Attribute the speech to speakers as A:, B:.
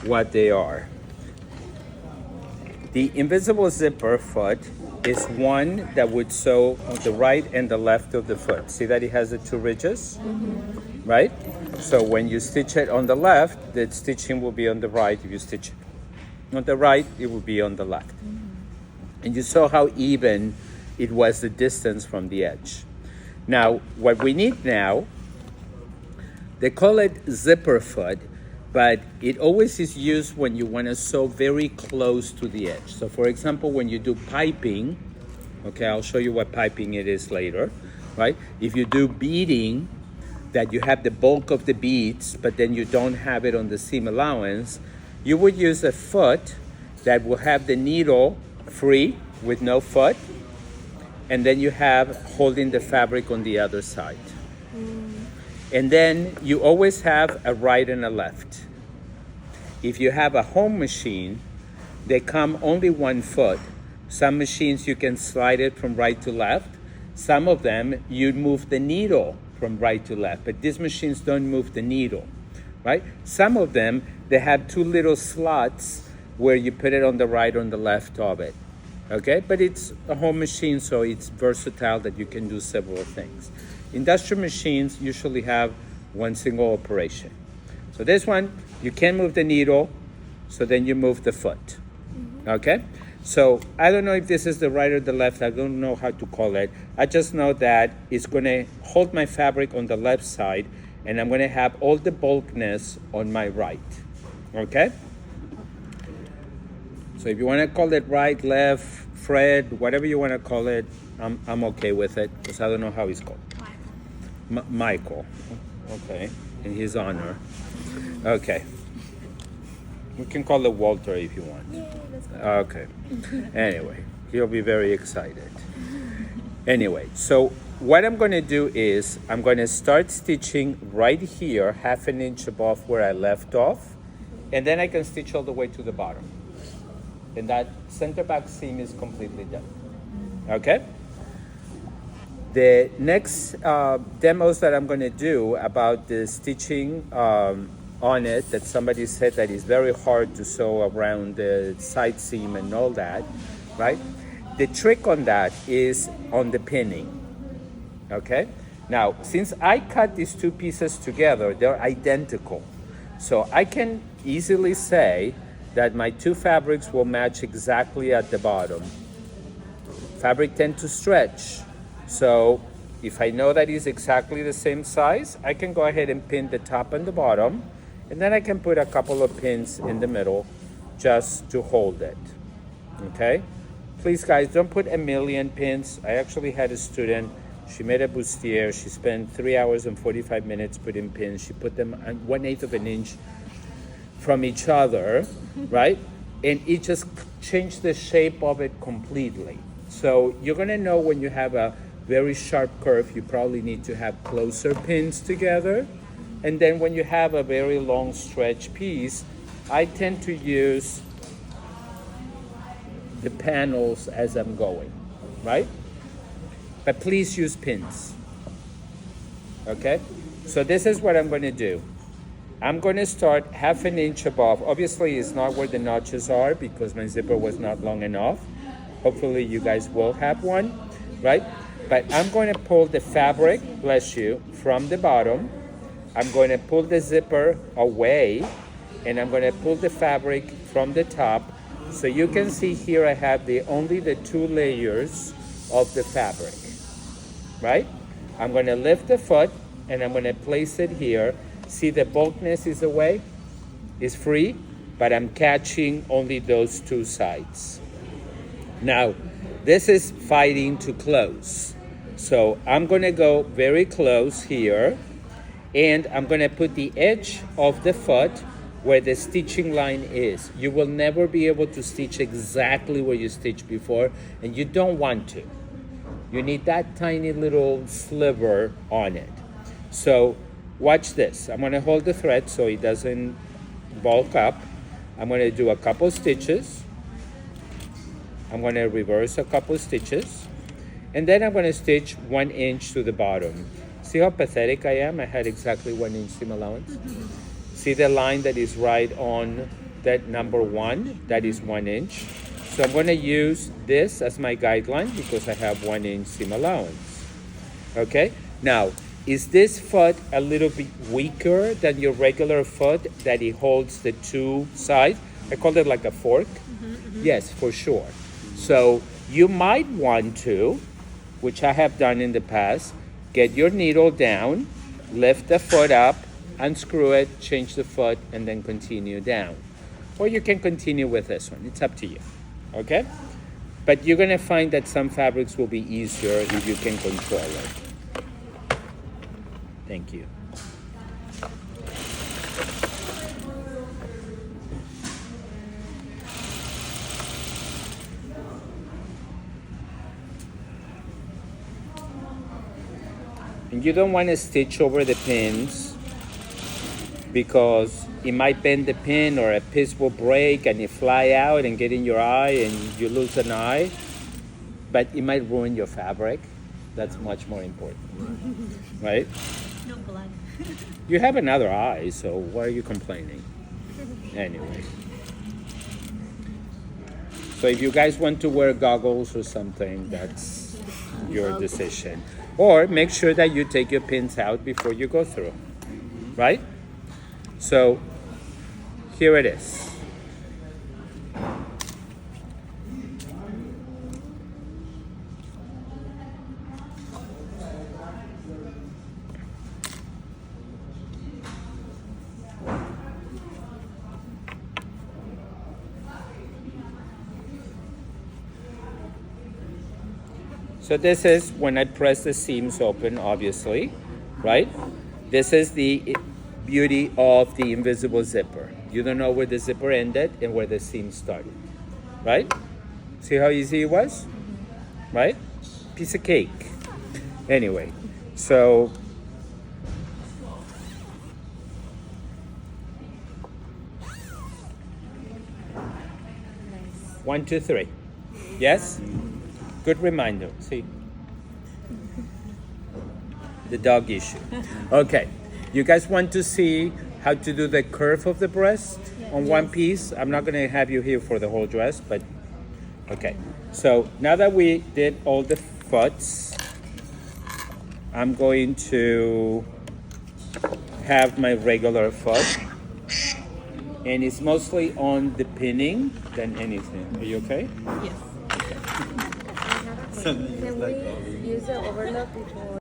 A: what they are. The invisible zipper foot is one that would sew on the right and the left of the foot. See that it has the two ridges, right? So when you stitch it on the left, the stitching will be on the right. If you stitch it on the right, it will be on the left. And you saw how even it was the distance from the edge. Now, what we need now, they call it zipper foot, but it always is used when you want to sew very close to the edge. So for example, when you do piping, okay, I'll show you what piping it is later, right? If you do beading, that you have the bulk of the beads, but then you don't have it on the seam allowance, you would use a foot that will have the needle free with no foot, and then you have holding the fabric on the other side. And then you always have a right and a left. If you have a home machine, they come only one foot. Some machines you can slide it from right to left. Some of them you move the needle from right to left, but these machines don't move the needle, right? Some of them, they have two little slots where you put it on the right or on the left of it, okay? But it's a home machine, so it's versatile that you can do several things. Industrial machines usually have one single operation. So this one, you can move the needle, so then you move the foot, okay? So I don't know if this is the right or the left. I don't know how to call it. I just know that it's going to hold my fabric on the left side, and I'm going to have all the bulkness on my right, okay? So if you want to call it right, left, Fred, whatever you want to call it, I'm okay with it, because I don't know how it's called. Michael. Okay, in his honor. Okay. We can call it Walter if you want. Okay. Anyway, he'll be very excited. Anyway, so what I'm going to do is I'm going to start stitching right here, 1/2 inch above where I left off, and then I can stitch all the way to the bottom. And that center back seam is completely done. Okay? The next demos that I'm going to do about the stitching on it, that somebody said that is very hard to sew around the side seam and all that, right? The trick on that is on the pinning, okay? Now, since I cut these two pieces together, they're identical. So I can easily say that my two fabrics will match exactly at the bottom. Fabric tend to stretch. So if I know that it's exactly the same size, I can go ahead and pin the top and the bottom, and then I can put a couple of pins in the middle just to hold it, okay? Please guys, don't put a million pins. I actually had a student, she made a bustier, she spent 3 hours and 45 minutes putting pins. She put them 1/8 of an inch from each other, right? And it just changed the shape of it completely. So you're gonna know when you have a very sharp curve, you probably need to have closer pins together. And then when you have a very long stretch piece, I tend to use the panels as I'm going, right? But please use pins, okay? So this is what I'm gonna do. I'm gonna start 1/2 inch above. Obviously it's not where the notches are because my zipper was not long enough. Hopefully you guys will have one, right? But I'm going to pull the fabric, bless you, from the bottom. I'm going to pull the zipper away, and I'm going to pull the fabric from the top. So you can see here I have only the 2 layers of the fabric, right? I'm going to lift the foot, and I'm going to place it here. See, the bulkness is away, is free, but I'm catching only those 2 sides. Now, this is fighting to close. So I'm going to go very close here, and I'm going to put the edge of the foot where the stitching line is. You will never be able to stitch exactly where you stitched before, and you don't want to. You need that tiny little sliver on it. So watch this. I'm going to hold the thread so it doesn't bulk up. I'm going to do a couple stitches. I'm going to reverse a couple stitches, and then I'm going to stitch 1 inch to the bottom. See how pathetic I am? I had exactly 1 inch seam allowance. See the line that is right on that number 1, that is 1 inch. So I'm going to use this as my guideline because I have 1 inch seam allowance. Okay, now is this foot a little bit weaker than your regular foot that it holds the two sides? I call it like a fork. Yes, for sure. So you might want to, which I have done in the past, get your needle down, lift the foot up, unscrew it, change the foot, and then continue down. Or you can continue with this one. It's up to you. Okay? But you're going to find that some fabrics will be easier if you can control it. Thank you. And you don't want to stitch over the pins because it might bend the pin or a piece will break and it fly out and get in your eye and you lose an eye. But it might ruin your fabric. That's much more important, right?
B: No blood.
A: You have another eye, so why are you complaining? Anyway. So if you guys want to wear goggles or something, that's your decision. Or make sure that you take your pins out before you go through, right? So here it is. So this is when I press the seams open, obviously, right? This is the beauty of the invisible zipper. You don't know where the zipper ended and where the seam started, right? See how easy it was, right? Piece of cake. Anyway, so one, two, three. Yes? Good reminder. See? The dog issue. Okay. You guys want to see how to do the curve of the breast on one piece? I'm not going to have you here for the whole dress, but okay. So now that we did all the foots, I'm going to have my regular foot. And it's mostly on the pinning than anything. Are you okay?
B: Yes.
C: Can we use the overlock before?